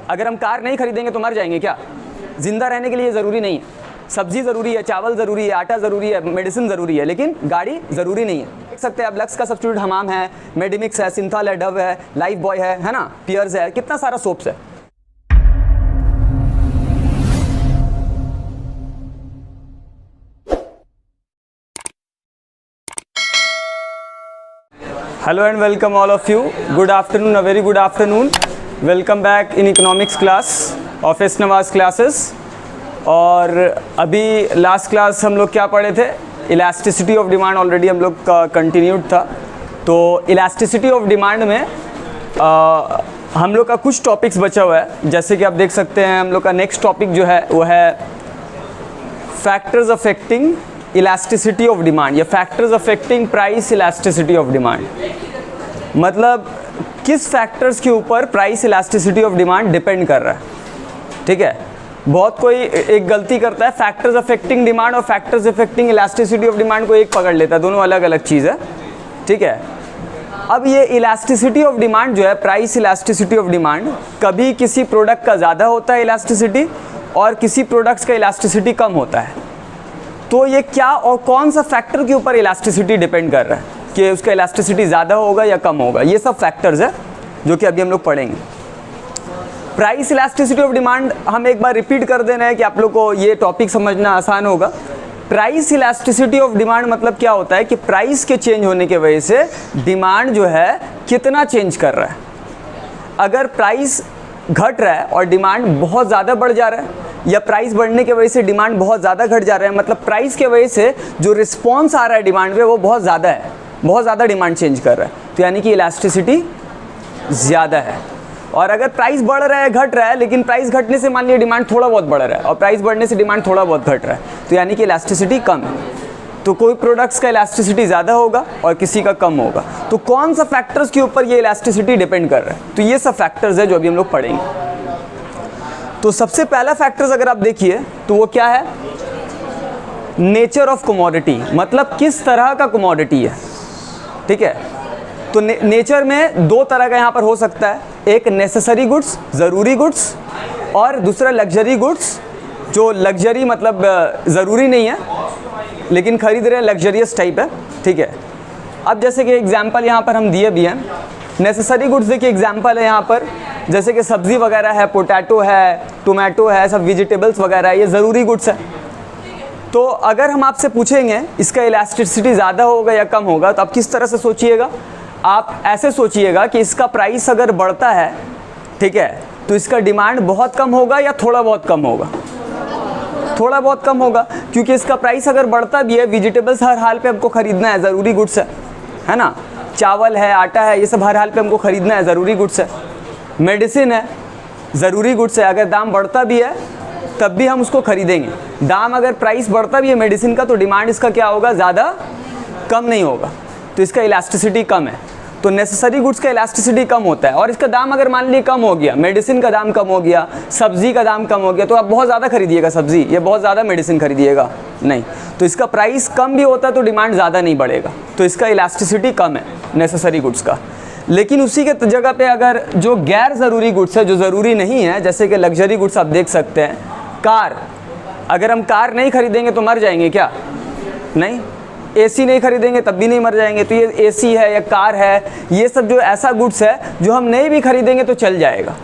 अगर हम कार नहीं खरीदेंगे तो मर जाएंगे क्या? ज़िंदा रहने के लिए ज़रूरी नहीं है। सब्जी ज़रूरी है, चावल ज़रूरी है, आटा ज़रूरी है, मेडिसिन ज़रूरी है, लेकिन गाड़ी ज़रूरी नहीं है। देख सकते हैं आप, लक्स का सब्स्टिट्यूट हमाम है, मेडिमिक्स है, सिंथॉल है, डव है, लाइफ बॉय है ना, पियर्स है, कितना सारा सोप्स है। Hello and welcome all of you. Good afternoon, a very good afternoon. Welcome back in economics class of S Nawaz classes. और अभी लास्ट क्लास हम लोग क्या पढ़े थे? इलास्टिसिटी ऑफ डिमांड ऑलरेडी हम लोग का कंटिन्यूड था। तो इलास्टिसिटी ऑफ डिमांड में हम लोग का कुछ टॉपिक्स बचा हुआ है। जैसे कि आप देख सकते हैं, हम लोग का नेक्स्ट टॉपिक जो है वो है factors affecting elasticity of demand या factors affecting price elasticity of demand. मतलब किस फैक्टर्स के ऊपर price elasticity of demand depend कर रहा है। ठीक है, बहुत कोई एक गलती करता है, फैक्टर्स अफेक्टिंग डिमांड और factors affecting elasticity of demand को एक पकड़ लेता है, दोनों अलग अलग चीज़ है। ठीक है, अब ये इलास्टिसिटी ऑफ डिमांड जो है, प्राइस इलास्टिसिटी ऑफ डिमांड, कभी किसी प्रोडक्ट का ज़्यादा होता है इलास्टिसिटी और किसी प्रोडक्ट्स का इलास्टिसिटी कम होता है। तो ये क्या और कौन सा फैक्टर के ऊपर इलास्टिसिटी डिपेंड कर रहा है कि उसका इलास्टिसिटी ज़्यादा होगा या कम होगा, ये सब फैक्टर्स है जो कि अभी हम लोग पढ़ेंगे। प्राइस इलास्टिसिटी ऑफ डिमांड हम एक बार रिपीट कर देना है कि आप लोग को ये टॉपिक समझना आसान होगा। प्राइस इलास्टिसिटी ऑफ डिमांड मतलब क्या होता है कि प्राइस के चेंज होने की वजह से डिमांड जो है कितना चेंज कर रहा है। अगर प्राइस घट रहा है और डिमांड बहुत ज़्यादा बढ़ जा रहा है, या प्राइस बढ़ने की वजह से डिमांड बहुत ज़्यादा घट जा रहा है, मतलब प्राइस के वजह से जो रिस्पॉन्स आ रहा है डिमांड पे वो बहुत ज़्यादा है, बहुत ज़्यादा डिमांड चेंज कर रहा है, तो यानी कि इलास्टिसिटी ज़्यादा है। और अगर प्राइस बढ़ रहा है, घट रहा है, लेकिन प्राइस घटने से मान लिया डिमांड थोड़ा बहुत बढ़ रहा है और प्राइस बढ़ने से डिमांड थोड़ा बहुत घट रहा है, तो यानी कि इलास्टिसिटी कम है। तो कोई प्रोडक्ट्स का इलास्टिसिटी ज़्यादा होगा और किसी का कम होगा। तो कौन सा फैक्टर्स के ऊपर ये इलास्टिसिटी डिपेंड कर रहा है? तो ये सब फैक्टर्स है जो अभी हम लोग पढ़ेंगे। तो सबसे पहला फैक्टर्स अगर आप देखिए तो वो क्या है? नेचर ऑफ कमोडिटी, मतलब किस तरह का कमोडिटी है। ठीक है, तो नेचर में दो तरह का यहाँ पर हो सकता है, एक नेसेसरी गुड्स, ज़रूरी गुड्स, और दूसरा लग्जरी गुड्स, जो लग्जरी मतलब ज़रूरी नहीं है लेकिन खरीद रहे हैं, लग्जरियस टाइप है। ठीक है, अब जैसे कि एग्जाम्पल यहाँ पर हम दिए भी हैं। नेसेसरी गुड्स देखिए एग्जाम्पल है यहाँ पर, जैसे कि सब्ज़ी वगैरह है, पोटैटो है, टोमेटो है, सब वेजिटेबल्स वगैरह है, ये ज़रूरी गुड्स है। तो अगर हम आपसे पूछेंगे इसका इलास्टिसिटी ज़्यादा होगा या कम होगा, तो आप किस तरह से सोचिएगा? आप ऐसे सोचिएगा कि इसका प्राइस अगर बढ़ता है, ठीक है, तो इसका डिमांड बहुत कम होगा या थोड़ा बहुत कम होगा? थोड़ा बहुत कम होगा, क्योंकि इसका प्राइस अगर बढ़ता भी है, वेजिटेबल्स हर हाल पे हमको ख़रीदना है, ज़रूरी गुड्स है ना। चावल है, आटा है, ये सब हर हाल पे हमको ख़रीदना है, ज़रूरी गुड्स है। मेडिसिन है, ज़रूरी गुड्स है, अगर दाम बढ़ता भी है तब भी हम उसको खरीदेंगे। दाम अगर प्राइस बढ़ता भी है मेडिसिन का, तो डिमांड इसका क्या होगा? ज़्यादा कम नहीं होगा, तो इसका इलास्टिसिटी कम है। तो नेसेसरी गुड्स का इलास्टिसिटी कम होता है, और इसका दाम अगर मान लीजिए कम हो गया, मेडिसिन का दाम कम हो गया, सब्ज़ी का दाम कम हो गया, तो आप बहुत ज़्यादा खरीदिएगा सब्ज़ी, ये बहुत ज़्यादा मेडिसिन खरीदिएगा नहीं, तो इसका प्राइस कम भी होता है तो डिमांड ज़्यादा नहीं बढ़ेगा, तो इसका इलास्टिसिटी कम है नेसेसरी गुड्स का। लेकिन उसी के जगह पे अगर जो गैर ज़रूरी गुड्स है, जो ज़रूरी नहीं है, जैसे कि लग्जरी गुड्स आप देख सकते हैं, कार, अगर हम कार नहीं खरीदेंगे तो मर जाएंगे क्या? नहीं। एसी नहीं खरीदेंगे तब भी नहीं मर जाएंगे। तो ये एसी है या कार है, ये सब जो ऐसा गुड्स है जो हम नहीं भी खरीदेंगे तो चल जाएगा।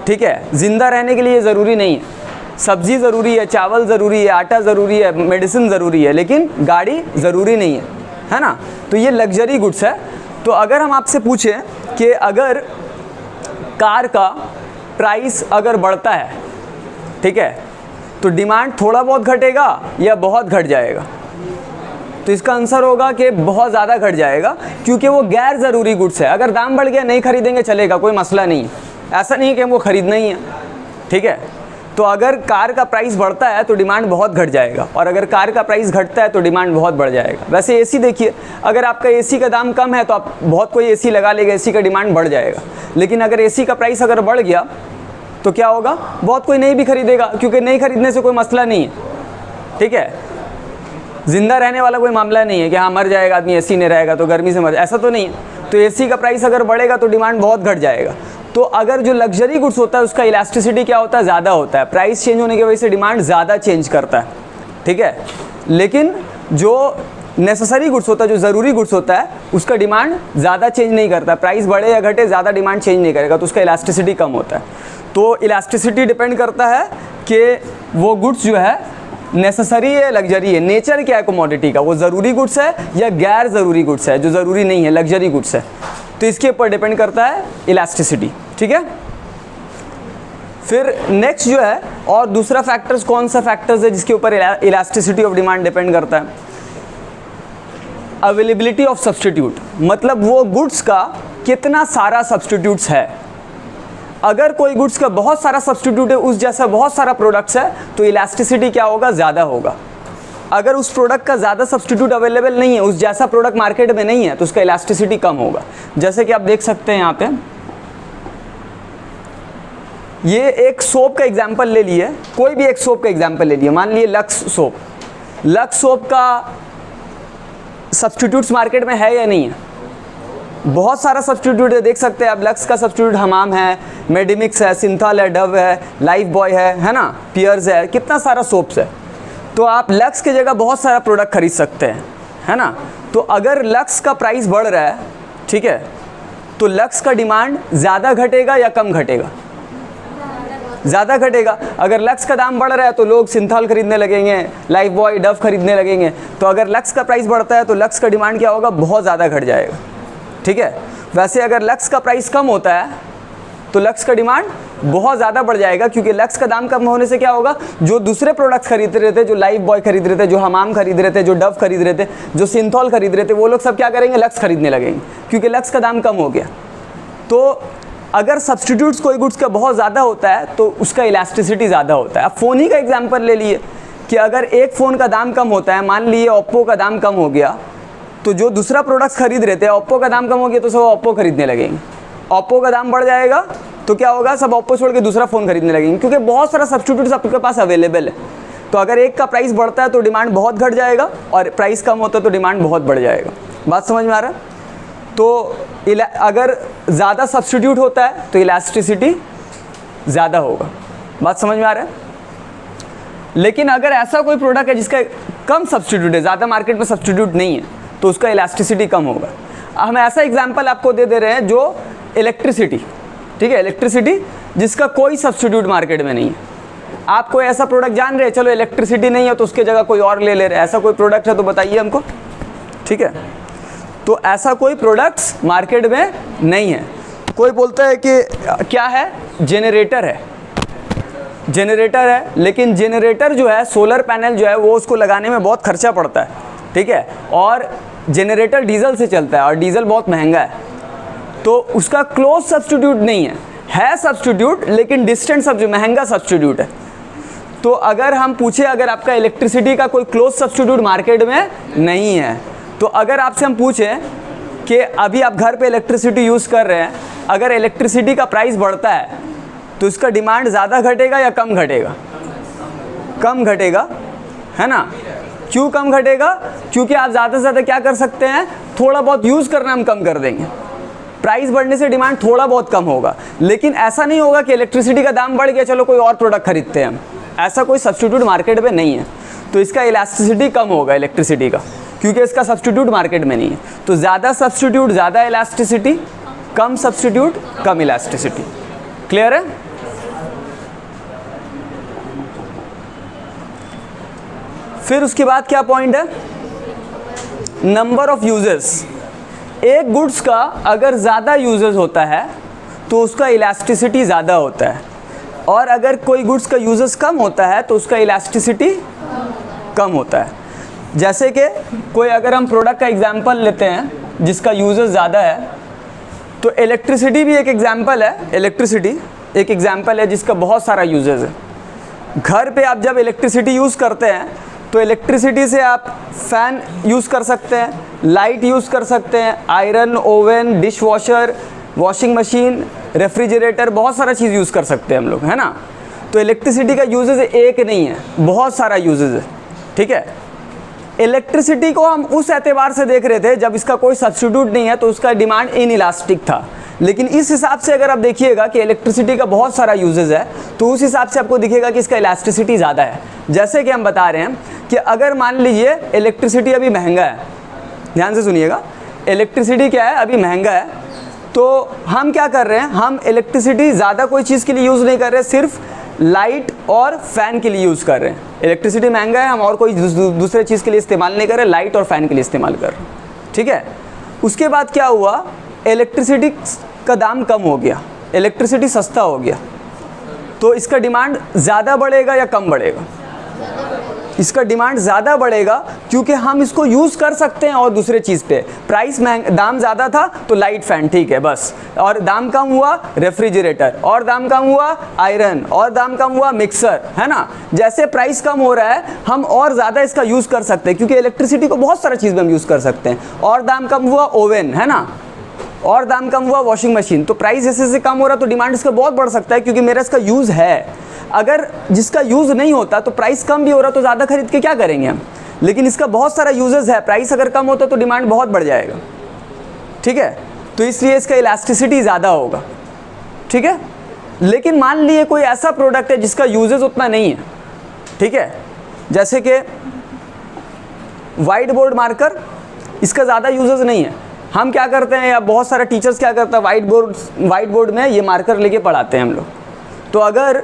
ठीक है, ज़िंदा रहने के लिए ज़रूरी नहीं है। सब्ज़ी ज़रूरी है, चावल ज़रूरी है, आटा ज़रूरी है, मेडिसिन ज़रूरी है, लेकिन गाड़ी ज़रूरी नहीं है ना। तो ये लग्जरी गुड्स है। तो अगर हम आपसे पूछें कि अगर कार का प्राइस अगर बढ़ता है, ठीक है, तो डिमांड थोड़ा बहुत घटेगा या बहुत घट जाएगा? तो इसका आंसर होगा कि बहुत ज़्यादा घट जाएगा, क्योंकि वो गैर ज़रूरी गुड्स है। अगर दाम बढ़ गया नहीं खरीदेंगे चलेगा, कोई मसला नहीं है, ऐसा नहीं है कि हमको ख़रीदना ही है। ठीक है, तो अगर कार का प्राइस बढ़ता है तो डिमांड बहुत घट जाएगा, और अगर कार का प्राइस घटता है तो डिमांड बहुत बढ़ जाएगा। वैसे एसी देखिए, अगर आपका एसी का दाम कम है तो आप बहुत कोई एसी लगा लेगा, एसी का डिमांड बढ़ जाएगा। लेकिन अगर एसी का प्राइस अगर बढ़ गया तो क्या होगा? बहुत कोई नहीं भी खरीदेगा, क्योंकि नहीं खरीदने से कोई मसला नहीं है। ठीक है, ज़िंदा रहने वाला कोई मामला नहीं है कि हाँ मर जाएगा आदमी, एसी नहीं रहेगा तो गर्मी से मर, ऐसा तो नहीं है। तो एसी का प्राइस अगर बढ़ेगा तो डिमांड बहुत घट जाएगा। तो तो अगर जो लग्जरी गुड्स होता है उसका इलास्टिसिटी क्या होता है, ज़्यादा होता है, प्राइस चेंज होने की वजह से डिमांड ज़्यादा चेंज करता है, ठीक है। लेकिन जो नेसेसरी गुड्स होता है, जो ज़रूरी गुड्स होता है, उसका डिमांड ज़्यादा चेंज नहीं करता, प्राइस बढ़े या घटे ज़्यादा डिमांड चेंज नहीं करेगा, तो उसका इलास्टिसिटी कम होता है। तो इलास्टिसिटी डिपेंड करता है कि वो गुड्स जो है नेसेसरी है, लग्जरी है, नेचर क्या है कमोडिटी का, वो ज़रूरी गुड्स है या गैर ज़रूरी गुड्स है, जो ज़रूरी नहीं है लग्जरी गुड्स है, तो इसके ऊपर डिपेंड करता है इलास्टिसिटी, ठीक है। फिर नेक्स्ट जो है और दूसरा फैक्टर्स, कौन सा फैक्टर्स है जिसके ऊपर इलास्टिसिटी ऑफ डिमांड डिपेंड करता है? अवेलेबिलिटी ऑफ सब्सटीट्यूट, मतलब वो गुड्स का कितना सारा सब्सटीट्यूट्स है। अगर कोई गुड्स का बहुत सारा सब्सटीट्यूट है, उस जैसा बहुत सारा प्रोडक्ट्स है, तो इलास्टिसिटी क्या होगा, ज़्यादा होगा। अगर उस प्रोडक्ट का ज़्यादा सब्सटीट्यूट अवेलेबल नहीं है, उस जैसा प्रोडक्ट मार्केट में नहीं है, तो उसका इलास्टिसिटी कम होगा। जैसे कि आप देख सकते हैं यहाँ पे, ये एक सोप का एग्जाम्पल ले लिए, कोई भी एक सोप का एग्जाम्पल ले लिए, मान लिए लक्स सोप। लक्स सोप का सब्सटीट्यूट्स मार्केट में है या नहीं है? बहुत सारा सब्सटीट्यूट है, देख सकते हैं आप, लक्स का सब्सटीट्यूट हमाम है, मेडिमिक्स है, सिंथॉल है, डव है, लाइफ बॉय है ना, पियर्स है, कितना सारा सोप्स है। तो आप लक्स की जगह बहुत सारा प्रोडक्ट खरीद सकते हैं, है ना। तो अगर लक्स का प्राइस बढ़ रहा है, ठीक है, तो लक्स का डिमांड ज़्यादा घटेगा या कम घटेगा? ज़्यादा घटेगा। अगर लक्स का दाम बढ़ रहा है तो लोग सिंथॉल खरीदने लगेंगे, लाइफ बॉय, डव खरीदने लगेंगे। तो अगर लक्स का प्राइस बढ़ता है तो लक्स का डिमांड क्या होगा, बहुत ज़्यादा घट जाएगा, ठीक है। वैसे अगर लक्स का प्राइस कम होता है तो लक्स का डिमांड बहुत ज़्यादा बढ़ जाएगा, क्योंकि लक्स का दाम कम होने से क्या होगा, जो दूसरे प्रोडक्ट्स खरीद रहे थे, जो लाइफ बॉय खरीद रहे थे, जो हमाम खरीद रहे थे, जो डव खरीद रहे थे, जो सिंथॉल खरीद रहे थे, वो लोग सब क्या करेंगे, लक्स खरीदने लगेंगे, क्योंकि लक्स का दाम कम हो गया। तो अगर सब्सटीट्यूट्स कोई गुड्स का बहुत ज़्यादा होता है तो उसका इलास्टिसिटी ज़्यादा होता है। अब फ़ोन ही का एग्जांपल ले लिए कि अगर एक फ़ोन का दाम कम होता है, मान लिए ओप्पो का दाम कम हो गया, तो जो दूसरा प्रोडक्ट्स खरीद रहे थे, ओप्पो का दाम कम हो गया तो सब ओप्पो खरीदने लगेंगे। ओप्पो का दाम बढ़ जाएगा तो क्या होगा, सब ओप्पो छोड़ के दूसरा फ़ोन खरीदने लगेंगे, क्योंकि बहुत सारा सब्सटीट्यूट्स आपके पास अवेलेबल है। तो अगर एक का प्राइस बढ़ता है तो डिमांड बहुत घट जाएगा, और प्राइस कम होता है तो डिमांड बहुत बढ़ जाएगा। बात समझ में आ रहा है? तो अगर ज़्यादा सब्सटीट्यूट होता है तो इलास्टिसिटी ज़्यादा होगा। बात समझ में आ रहा है? लेकिन अगर ऐसा कोई प्रोडक्ट है जिसका कम सब्सटीट्यूट है, ज़्यादा मार्केट में सब्सटीट्यूट नहीं है, तो उसका इलास्टिसिटी कम होगा। हम ऐसा एग्जांपल आपको दे रहे हैं जो इलेक्ट्रिसिटी, ठीक है, इलेक्ट्रिसिटी जिसका कोई सब्सटीट्यूट मार्केट में नहीं है। आप कोई ऐसा प्रोडक्ट जान रहे हैं, चलो इलेक्ट्रिसिटी नहीं है तो उसके जगह कोई और ले ले रहे हैं, ऐसा कोई प्रोडक्ट है तो बताइए हमको, ठीक है। तो ऐसा कोई प्रोडक्ट्स मार्केट में नहीं है। कोई बोलता है कि क्या है, जेनरेटर है, जेनरेटर है, लेकिन जेनरेटर जो है, सोलर पैनल जो है, वो उसको लगाने में बहुत खर्चा पड़ता है, ठीक है, और जेनरेटर डीजल से चलता है और डीजल बहुत महंगा है, तो उसका क्लोज सब्सटीट्यूट नहीं है सब्सटीट्यूट, लेकिन डिस्टेंट महंगा सब्सटीट्यूट है। तो अगर हम पूछे, अगर आपका इलेक्ट्रिसिटी का कोई क्लोज सब्सटीट्यूट मार्केट में नहीं है, तो अगर आपसे हम पूछें कि अभी आप घर पे इलेक्ट्रिसिटी यूज़ कर रहे हैं, अगर इलेक्ट्रिसिटी का प्राइस बढ़ता है तो इसका डिमांड ज़्यादा घटेगा या कम घटेगा? कम घटेगा, है ना। क्यों कम घटेगा? क्योंकि आप ज़्यादा से ज़्यादा क्या कर सकते हैं, थोड़ा बहुत यूज़ करना हम कम कर देंगे। प्राइस बढ़ने से डिमांड थोड़ा बहुत कम होगा, लेकिन ऐसा नहीं होगा कि इलेक्ट्रिसिटी का दाम बढ़ गया चलो कोई और प्रोडक्ट खरीदते हैं हम, ऐसा कोई सब्सटीट्यूट मार्केट में नहीं है। तो इसका इलास्टिसिटी कम होगा इलेक्ट्रिसिटी का, क्योंकि इसका सब्सटीट्यूट मार्केट में नहीं है। तो ज़्यादा सब्सटीट्यूट ज़्यादा इलास्टिसिटी, कम सब्सटीट्यूट कम इलास्टिसिटी। क्लियर है? फिर उसके बाद क्या पॉइंट है, नंबर ऑफ यूजर्स। एक गुड्स का अगर ज़्यादा यूजर्स होता है तो उसका इलास्टिसिटी ज़्यादा होता है, और अगर कोई गुड्स का यूजर्स कम होता है तो उसका इलास्टिसिटी कम होता है। जैसे कि कोई, अगर हम प्रोडक्ट का एग्जांपल लेते हैं जिसका यूजर्स ज़्यादा है, तो इलेक्ट्रिसिटी भी एक एग्जांपल है। इलेक्ट्रिसिटी एक एग्जांपल है जिसका बहुत सारा यूजर्स है। घर पे आप जब इलेक्ट्रिसिटी यूज़ करते हैं तो इलेक्ट्रिसिटी से आप फ़ैन यूज़ कर सकते हैं, लाइट यूज़ कर सकते हैं, iron, oven, dish washer, washing machine, refrigerator, बहुत सारा चीज़ यूज़ कर सकते हैं हम लोग, है ना। तो इलेक्ट्रिसिटी का यूजेज एक नहीं है, बहुत सारा यूजेज है, ठीक है। इलेक्ट्रिसिटी को हम उस एतबार से देख रहे थे जब इसका कोई सब्स्टिट्यूट नहीं है तो उसका डिमांड इनइलास्टिक था, लेकिन इस हिसाब से अगर आप देखिएगा कि इलेक्ट्रिसिटी का बहुत सारा यूजेस है, तो उस हिसाब से आपको दिखेगा कि इसका इलास्टिसिटी ज़्यादा है। जैसे कि हम बता रहे हैं कि अगर मान लीजिए इलेक्ट्रिसिटी अभी महंगा है, ध्यान से सुनिएगा, इलेक्ट्रिसिटी क्या है, अभी महंगा है, तो हम क्या कर रहे हैं, हम इलेक्ट्रिसिटी ज़्यादा कोई चीज़ के लिए यूज़ नहीं कर रहे, सिर्फ लाइट और फैन के लिए यूज़ कर रहे हैं। इलेक्ट्रिसिटी महंगा है, हम और कोई दूसरे चीज़ के लिए इस्तेमाल नहीं कर रहे, लाइट और फैन के लिए इस्तेमाल कर रहे हैं, ठीक है। उसके बाद क्या हुआ, इलेक्ट्रिसिटी का दाम कम हो गया, इलेक्ट्रिसिटी सस्ता हो गया, तो इसका डिमांड ज़्यादा बढ़ेगा या कम बढ़ेगा? इसका डिमांड ज़्यादा बढ़ेगा, क्योंकि हम इसको यूज़ कर सकते हैं और दूसरे चीज़ पे। प्राइस दाम ज़्यादा था तो लाइट फैन ठीक है बस, और दाम कम हुआ रेफ्रिजरेटर, और दाम कम हुआ आयरन, और दाम कम हुआ मिक्सर, है ना। जैसे प्राइस कम हो रहा है हम और ज़्यादा इसका यूज़ कर सकते हैं, क्योंकि इलेक्ट्रिसिटी को बहुत सारा चीज़ में हम यूज़ कर सकते हैं। और दाम कम हुआ ओवन, है ना, और दाम कम हुआ वॉशिंग मशीन, तो प्राइस जैसे जैसे कम हो रहा है तो डिमांड इसका बहुत बढ़ सकता है, क्योंकि मेरा इसका यूज़ है। अगर जिसका यूज़ नहीं होता तो प्राइस कम भी हो रहा तो ज़्यादा खरीद के क्या करेंगे हम, लेकिन इसका बहुत सारा यूजेस है, प्राइस अगर कम होता तो डिमांड बहुत बढ़ जाएगा, ठीक है। तो इसलिए इसका इलास्टिसिटी ज़्यादा होगा, ठीक है। लेकिन मान लिए कोई ऐसा प्रोडक्ट है जिसका यूजेस उतना नहीं है, ठीक है, जैसे कि वाइट बोर्ड मार्कर, इसका ज़्यादा यूजेस नहीं है। हम क्या करते हैं, या बहुत सारे टीचर्स क्या करते हैं, वाइट बोर्ड में ये मार्कर लेके पढ़ाते हैं हम लोग। तो अगर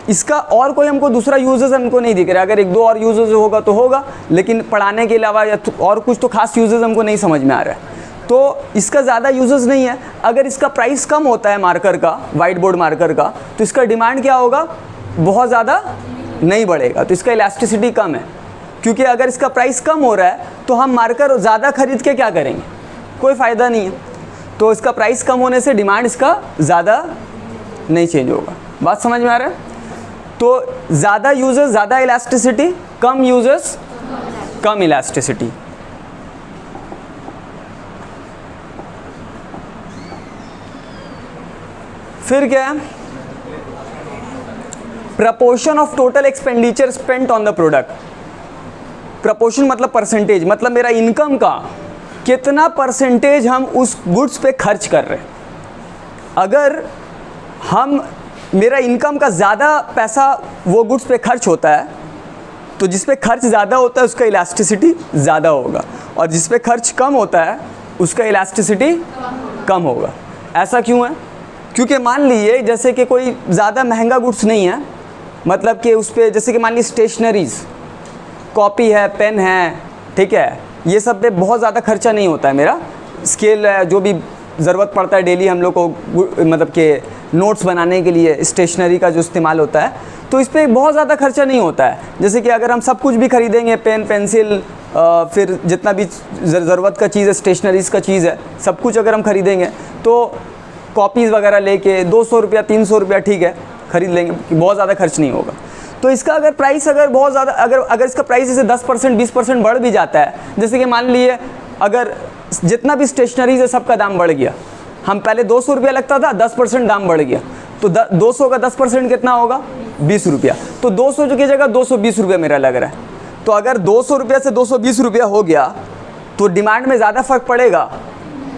इसका और कोई हमको दूसरा यूजेस हमको नहीं दिख रहा, अगर एक दो और यूजेस होगा तो होगा, लेकिन पढ़ाने के अलावा या और कुछ तो खास यूजेस हमको नहीं समझ में आ रहा है, तो इसका ज़्यादा यूजेस नहीं है। अगर इसका प्राइस कम होता है मार्कर का, वाइट बोर्ड मार्कर का, तो इसका डिमांड क्या होगा, बहुत ज़्यादा नहीं बढ़ेगा, तो इसका इलास्टिसिटी कम है। क्योंकि अगर इसका प्राइस कम हो रहा है तो हम मार्कर ज़्यादा खरीद के क्या करेंगे, कोई फ़ायदा नहीं है। तो इसका प्राइस कम होने से डिमांड इसका ज़्यादा नहीं चेंज होगा। बात समझ में आ रहा है? तो ज़्यादा यूजेस ज़्यादा इलास्टिसिटी, कम यूजेस कम इलास्टिसिटी। फिर क्या है, proportion of total expenditure spent on the product. Proportion मतलब परसेंटेज, मतलब मेरा इनकम का कितना परसेंटेज हम उस गुड्स पे खर्च कर रहे हैं। अगर हम मेरा इनकम का ज़्यादा पैसा वो गुड्स पे खर्च होता है, तो जिस पे खर्च ज़्यादा होता है उसका इलास्टिसिटी ज़्यादा होगा, और जिस पे खर्च कम होता है उसका इलास्टिसिटी कम होगा। ऐसा क्यों है? क्योंकि मान लीजिए जैसे कि कोई ज़्यादा महंगा गुड्स नहीं है, मतलब कि उस पर जैसे कि मान लीजिए स्टेशनरीज़, कॉपी है, पेन है, ठीक है, ये सब पे बहुत ज़्यादा खर्चा नहीं होता है मेरा। स्केल है, जो भी ज़रूरत पड़ता है डेली हम लोग को, मतलब कि नोट्स बनाने के लिए स्टेशनरी का जो इस्तेमाल होता है, तो इस पर बहुत ज़्यादा खर्चा नहीं होता है। जैसे कि अगर हम सब कुछ भी खरीदेंगे, पेन, पेंसिल, फिर जितना भी ज़रूरत का चीज़ है, स्टेशनरीज़ का चीज़ है, सब कुछ अगर हम खरीदेंगे तो कॉपीज़ वगैरह लेके 200 रुपया 300 रुपया ठीक है ख़रीद लेंगे, बहुत ज़्यादा खर्च नहीं होगा। तो इसका अगर प्राइस अगर बहुत ज़्यादा अगर इसका प्राइस जैसे 10% 20% बढ़ भी जाता है, जैसे कि मान लीजिए अगर जितना भी स्टेशनरीज है सबका दाम बढ़ गया, हम पहले 200 रुपया लगता था, 10% दाम बढ़ गया, तो 200 का 10% कितना होगा, 20 रुपया। तो 200 की जगह 220 रुपया मेरा लग रहा है। तो अगर 200 रुपया से 220 रुपया हो गया तो डिमांड में ज़्यादा फ़र्क पड़ेगा?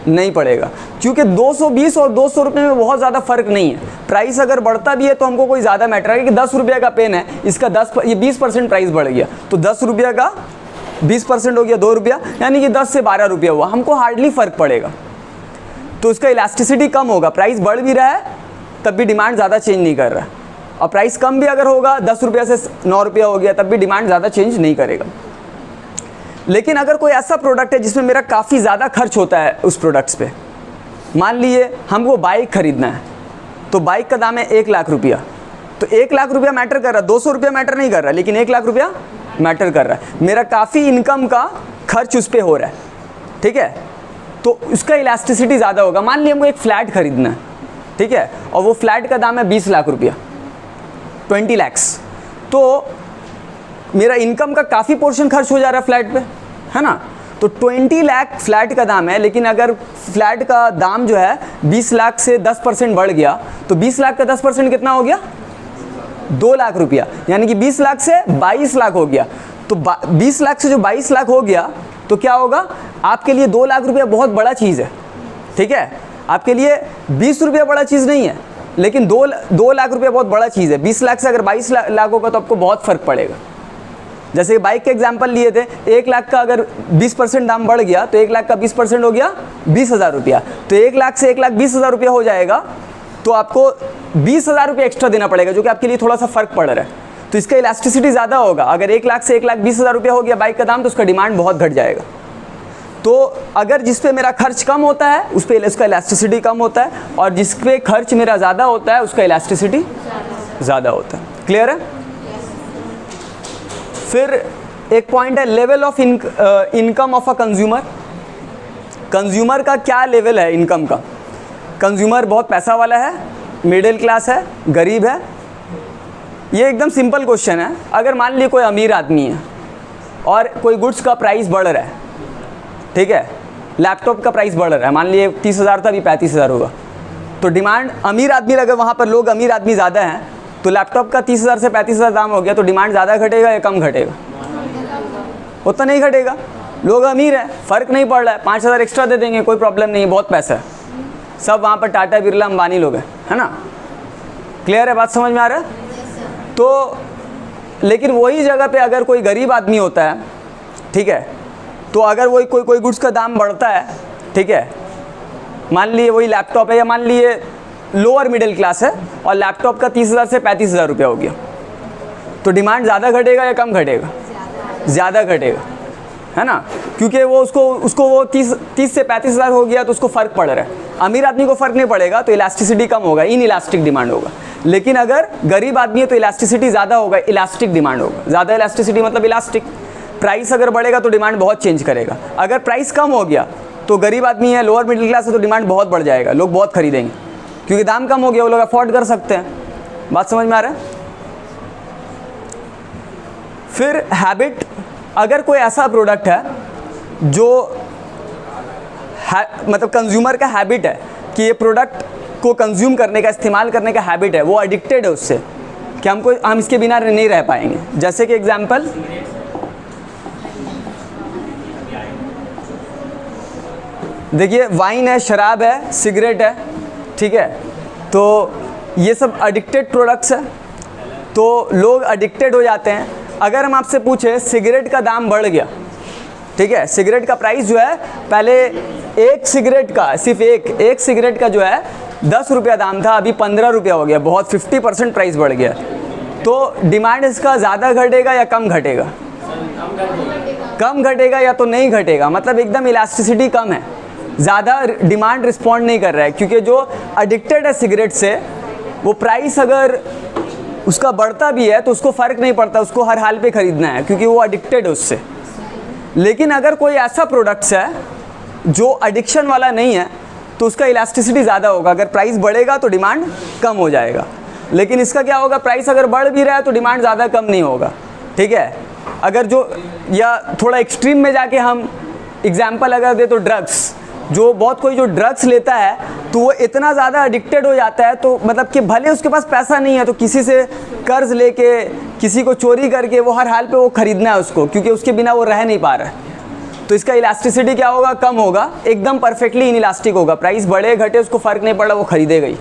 नहीं पड़ेगा, क्योंकि 220 और 200 रुपये में बहुत ज़्यादा फ़र्क नहीं है। प्राइस अगर बढ़ता भी है तो हमको कोई ज़्यादा मैटर है कि 10 रुपये का पेन है, इसका 20% प्राइस बढ़ गया, तो 10 रुपये का 20% हो गया 2 रुपया, यानी कि 10 से 12 रुपया हुआ, हमको हार्डली फ़र्क पड़ेगा। तो इसका इलास्टिसिटी कम होगा। प्राइस बढ़ भी रहा है तब भी डिमांड ज़्यादा चेंज नहीं कर रहा है, और प्राइस कम भी अगर होगा, 10 रुपया से 9 रुपया हो गया, तब भी डिमांड ज़्यादा चेंज नहीं करेगा। लेकिन अगर कोई ऐसा प्रोडक्ट है जिसमें मेरा काफ़ी ज़्यादा खर्च होता है उस प्रोडक्ट्स पे, मान लिए हमको बाइक ख़रीदना है, तो बाइक का दाम है 1 लाख रुपया, तो 1 लाख रुपया मैटर कर रहा है, 200 रुपया मैटर नहीं कर रहा, लेकिन 1 लाख रुपया मैटर कर रहा है। मेरा काफ़ी इनकम का खर्च उस पर हो रहा है, ठीक है, तो उसका इलास्टिसिटी ज़्यादा होगा। मान लिया हमको एक फ़्लैट ख़रीदना है, ठीक है, और वो फ्लैट का दाम है 20 लाख रुपया, 20 लैक्स, तो मेरा इनकम का काफ़ी पोर्शन खर्च हो जा रहा है फ्लैट पे, है ना। तो 20 लाख फ्लैट का दाम है, लेकिन अगर फ्लैट का दाम जो है 20 लाख से 10% बढ़ गया, तो 20 लाख का 10% कितना हो गया, 2 लाख रुपया, यानी कि 20 लाख से 22 लाख हो गया। तो 20 लाख से जो 22 लाख हो गया, तो क्या होगा आपके लिए 2 लाख रुपया बहुत बड़ा चीज़ है, ठीक है। आपके लिए 20 रुपया बड़ा चीज़ नहीं है, लेकिन 2 लाख रुपया बहुत बड़ा चीज़ है। 20 लाख से अगर 22 लाख होगा तो आपको बहुत फ़र्क पड़ेगा। जैसे बाइक के एग्जाम्पल लिए थे, 1 लाख का अगर 20% दाम बढ़ गया तो 1 लाख का 20% हो गया 20,000 रुपया, तो 1 लाख से 1,20,000 रुपया हो जाएगा, तो आपको 20,000 रुपया एक्स्ट्रा देना पड़ेगा, जो कि आपके लिए थोड़ा सा फ़र्क पड़ रहा है। तो इसका इलास्टिसिटी ज़्यादा होगा। अगर 1 लाख से 1,20,000 रुपया हो गया बाइक का दाम, तो उसका डिमांड बहुत घट जाएगा। तो अगर जिस पे मेरा खर्च कम होता है उस पे उसका इलास्टिसिटी कम होता है, और जिस पे खर्च मेरा ज़्यादा होता है उसका इलास्टिसिटी ज़्यादा होता है। क्लियर है? फिर एक पॉइंट है level of income of a consumer. Consumer का क्या लेवल है इनकम का? कंज्यूमर बहुत पैसा वाला है, मिडिल क्लास है, गरीब है? ये एकदम सिंपल क्वेश्चन है। अगर मान लीजिए कोई अमीर आदमी है और कोई गुड्स का प्राइस बढ़ रहा है, ठीक है, लैपटॉप का प्राइस बढ़ रहा है, मान लीजिए 30,000 था, अभी 35,000 होगा, तो डिमांड अमीर आदमी, अगर वहाँ पर लोग अमीर आदमी ज़्यादा हैं तो लैपटॉप का 30,000 से 35,000 दाम हो गया, तो डिमांड ज़्यादा घटेगा या कम घटेगा? उतना नहीं घटेगा। लोग अमीर हैं, फ़र्क नहीं पड़ रहा है, 5,000 एक्स्ट्रा दे देंगे, कोई प्रॉब्लम नहीं है, बहुत पैसा है, सब वहाँ पर टाटा बिरला अंबानी लोग हैं, है ना? क्लियर है? बात समझ में आ रहा है? तो लेकिन वही जगह पे अगर कोई गरीब आदमी होता है, ठीक है, तो अगर वही कोई गुड्स का दाम बढ़ता है, ठीक है, मान लिए वही लैपटॉप है, या मान लिए लोअर मिडिल क्लास है और लैपटॉप का 30,000 से 35,000 रुपया हो गया, तो डिमांड ज़्यादा घटेगा या कम घटेगा? ज़्यादा घटेगा, है ना? क्योंकि वो उसको वो 30 से 35,000 हो गया तो उसको फ़र्क पड़ रहा है। अमीर आदमी को फ़र्क नहीं पड़ेगा, तो इलास्टिसिटी कम होगा, इन इलास्टिक डिमांड होगा। लेकिन अगर गरीब आदमी है तो इलास्टिसिटी ज़्यादा होगा, इलास्टिक डिमांड होगा। ज़्यादा इलास्टिसिटी मतलब इलास्टिक। प्राइस अगर बढ़ेगा तो डिमांड बहुत चेंज करेगा। अगर प्राइस कम हो गया तो गरीब आदमी है, लोअर मिडिल क्लास है, तो डिमांड बहुत बढ़ जाएगा, लोग बहुत खरीदेंगे, क्योंकि दाम कम हो गया, वो लोग अफोर्ड कर सकते हैं। बात समझ में आ रहा है? फिर हैबिट। अगर कोई ऐसा प्रोडक्ट है जो मतलब कंज्यूमर का हैबिट है कि ये प्रोडक्ट को कंज्यूम करने का, इस्तेमाल करने का हैबिट है, वो एडिक्टेड है उससे, कि हम इसके बिना नहीं रह पाएंगे। जैसे कि एग्जांपल, देखिए वाइन है, शराब है, सिगरेट है, ठीक है, तो ये सब एडिक्टेड प्रोडक्ट्स है, तो लोग एडिक्टेड हो जाते हैं। अगर हम आपसे पूछे सिगरेट का दाम बढ़ गया, ठीक है, सिगरेट का प्राइस जो है, पहले एक सिगरेट का, सिर्फ एक सिगरेट का जो है 10 रुपया दाम था, अभी 15 रुपया हो गया, बहुत 50% प्राइस बढ़ गया, तो डिमांड इसका ज़्यादा घटेगा या कम घटेगा? कम घटेगा या तो नहीं घटेगा, मतलब एकदम इलास्टिसिटी कम है, ज़्यादा डिमांड रिस्पॉन्ड नहीं कर रहा है, क्योंकि जो एडिक्टेड है सिगरेट से, वो प्राइस अगर उसका बढ़ता भी है तो उसको फ़र्क नहीं पड़ता, उसको हर हाल पे ख़रीदना है, क्योंकि वो एडिक्टेड है उससे। लेकिन अगर कोई ऐसा प्रोडक्ट्स है जो एडिक्शन वाला नहीं है, तो उसका इलास्टिसिटी ज़्यादा होगा। अगर प्राइस बढ़ेगा तो डिमांड कम हो जाएगा, लेकिन इसका क्या होगा, प्राइस अगर बढ़ भी रहा है तो डिमांड ज़्यादा कम नहीं होगा, ठीक है। अगर जो, या थोड़ा एक्सट्रीम में जाके हम एग्जाम्पल अगर दे, तो ड्रग्स, जो बहुत कोई जो ड्रग्स लेता है तो वो इतना ज़्यादा एडिक्टेड हो जाता है, तो मतलब कि भले उसके पास पैसा नहीं है तो किसी से कर्ज लेके, किसी को चोरी करके, वो हर हाल पे वो ख़रीदना है उसको, क्योंकि उसके बिना वो रह नहीं पा रहा है। तो इसका इलास्टिसिटी क्या होगा, कम होगा, एकदम परफेक्टली इनइलास्टिक होगा, प्राइस बढ़े घटे उसको फ़र्क नहीं पड़ा, वो खरीदेगा ही।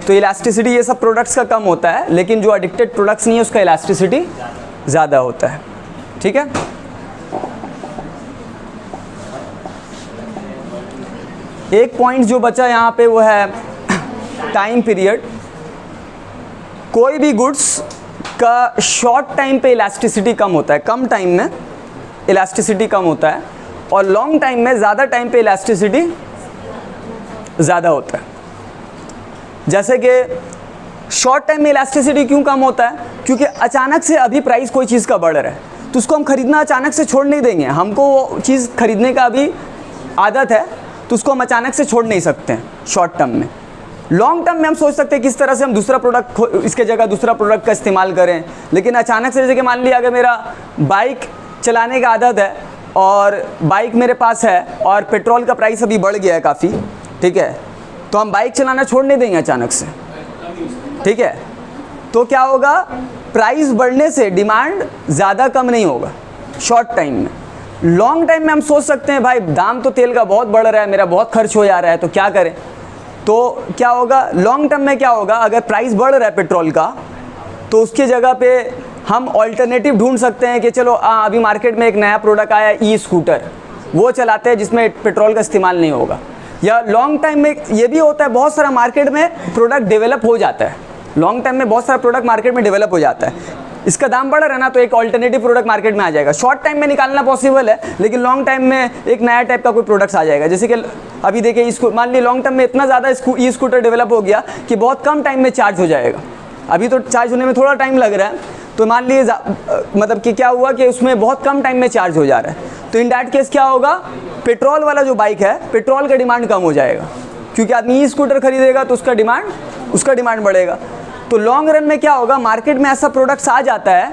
तो इलास्टिसिटी ये सब प्रोडक्ट्स का कम होता है, लेकिन जो एडिक्टेड प्रोडक्ट्स नहीं है उसका इलास्टिसिटी ज़्यादा होता है, ठीक है। एक पॉइंट जो बचा यहाँ पे वो है टाइम पीरियड। कोई भी गुड्स का शॉर्ट टाइम पे इलास्टिसिटी कम होता है, कम टाइम में इलास्टिसिटी कम होता है, और लॉन्ग टाइम में, ज़्यादा टाइम पे इलास्टिसिटी ज़्यादा होता है। जैसे कि शॉर्ट टाइम में इलास्टिसिटी क्यों कम होता है, क्योंकि अचानक से अभी प्राइस कोई चीज़ का बढ़ रहा है तो उसको हम ख़रीदना अचानक से छोड़ नहीं देंगे, हमको वो चीज़ खरीदने का अभी आदत है तो उसको हम अचानक से छोड़ नहीं सकते हैं शॉर्ट टर्म में। लॉन्ग टर्म में हम सोच सकते हैं किस तरह से हम दूसरा प्रोडक्ट, इसके जगह दूसरा प्रोडक्ट का इस्तेमाल करें, लेकिन अचानक से, जैसे कि मान लिया अगर मेरा बाइक चलाने का आदत है और बाइक मेरे पास है और पेट्रोल का प्राइस अभी बढ़ गया है काफ़ी, ठीक है, तो हम बाइक चलाना छोड़ नहीं देंगे अचानक से, ठीक है। तो क्या होगा, प्राइस बढ़ने से डिमांड ज़्यादा कम नहीं होगा शॉर्ट टाइम में। लॉन्ग टाइम में हम सोच सकते हैं भाई दाम तो तेल का बहुत बढ़ रहा है, मेरा बहुत खर्च हो जा रहा है, तो क्या करें, तो क्या होगा लॉन्ग टर्म में, क्या होगा अगर प्राइस बढ़ रहा है पेट्रोल का, तो उसकी जगह पे हम ऑल्टरनेटिव ढूंढ सकते हैं कि चलो अभी मार्केट में एक नया प्रोडक्ट आया ई स्कूटर, वो चलाते हैं जिसमें पेट्रोल का इस्तेमाल नहीं होगा। या लॉन्ग टाइम में ये भी होता है, बहुत सारा मार्केट में प्रोडक्ट डेवलप हो जाता है, लॉन्ग टाइम में बहुत सारा प्रोडक्ट मार्केट में डेवलप हो जाता है, इसका दाम बढ़ रहा है ना, तो एक ऑल्टरनेटिव प्रोडक्ट मार्केट में आ जाएगा। शॉर्ट टाइम में निकालना पॉसिबल है, लेकिन लॉन्ग टाइम में एक नया टाइप का कोई प्रोडक्ट्स आ जाएगा। जैसे कि अभी देखिए मान लीजिए लॉन्ग टर्म में इतना ज़्यादा ई स्कूटर डेवलप हो गया कि बहुत कम टाइम में चार्ज हो जाएगा। अभी तो चार्ज होने में थोड़ा टाइम लग रहा है, तो मान लीजिए मतलब कि क्या हुआ कि उसमें बहुत कम टाइम में चार्ज हो जा रहा है, तो इन दैट केस क्या होगा, पेट्रोल वाला जो बाइक है, पेट्रोल का डिमांड कम हो जाएगा, क्योंकि आदमी ई स्कूटर खरीदेगा तो उसका डिमांड बढ़ेगा। तो लॉन्ग रन में क्या होगा, मार्केट में ऐसा प्रोडक्ट्स आ जाता है,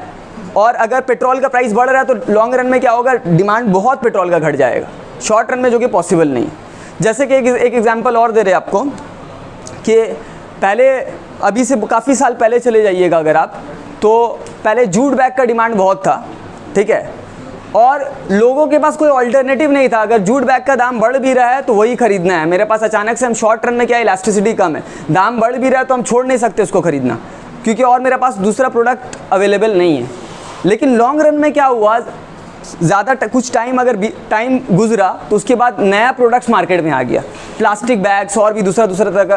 और अगर पेट्रोल का प्राइस बढ़ रहा है तो लॉन्ग रन में क्या होगा, डिमांड बहुत पेट्रोल का घट जाएगा, शॉर्ट रन में, जो कि पॉसिबल नहीं है। जैसे कि एक एग्जांपल और दे रहे हैं आपको कि पहले, अभी से काफ़ी साल पहले चले जाइएगा अगर आप, तो पहले जूट बैग का डिमांड बहुत था, ठीक है, और लोगों के पास कोई ऑल्टरनेटिव नहीं था। अगर जूट बैग का दाम बढ़ भी रहा है तो वही खरीदना है, मेरे पास अचानक से, हम शॉर्ट रन में क्या इलास्टिसिटी कम है, दाम बढ़ भी रहा है तो हम छोड़ नहीं सकते उसको खरीदना, क्योंकि और मेरे पास दूसरा प्रोडक्ट अवेलेबल नहीं है। लेकिन लॉन्ग रन में क्या हुआ, ज़्यादा कुछ टाइम अगर टाइम गुजरा तो उसके बाद नया प्रोडक्ट्स मार्केट में आ गया, प्लास्टिक बैग्स और भी दूसरा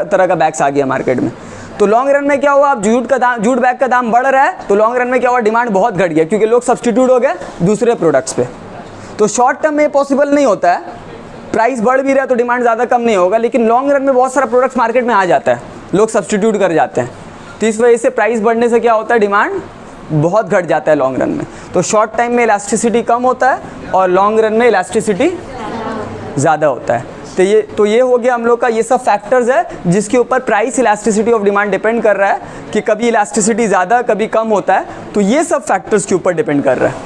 तरह का बैग्स आ गया मार्केट में। तो लॉन्ग रन में क्या हुआ, अब जूट बैग का दाम बढ़ रहा है, तो लॉन्ग रन में क्या हुआ, डिमांड बहुत घट गया, क्योंकि लोग सब्स्टिट्यूट हो गए दूसरे प्रोडक्ट्स पे। तो शॉर्ट टर्म में पॉसिबल नहीं होता है, प्राइस बढ़ भी रहा है तो डिमांड ज़्यादा कम नहीं होगा, लेकिन लॉन्ग रन में बहुत सारा प्रोडक्ट्स मार्केट में आ जाता है, लोग सब्स्टिट्यूट कर जाते हैं, तो इस वजह से प्राइस बढ़ने से क्या होता है, डिमांड बहुत घट जाता है लॉन्ग रन में। तो शॉर्ट टाइम में इलास्टिसिटी कम होता है और लॉन्ग रन में इलास्टिसिटी ज़्यादा होता है। तो ये हो गया हम लोग का, ये सब फैक्टर्स है जिसके ऊपर price elasticity of demand depend कर रहा है, कि कभी इलास्टिसिटी ज़्यादा कभी कम होता है, तो ये सब फैक्टर्स के ऊपर डिपेंड कर रहा है।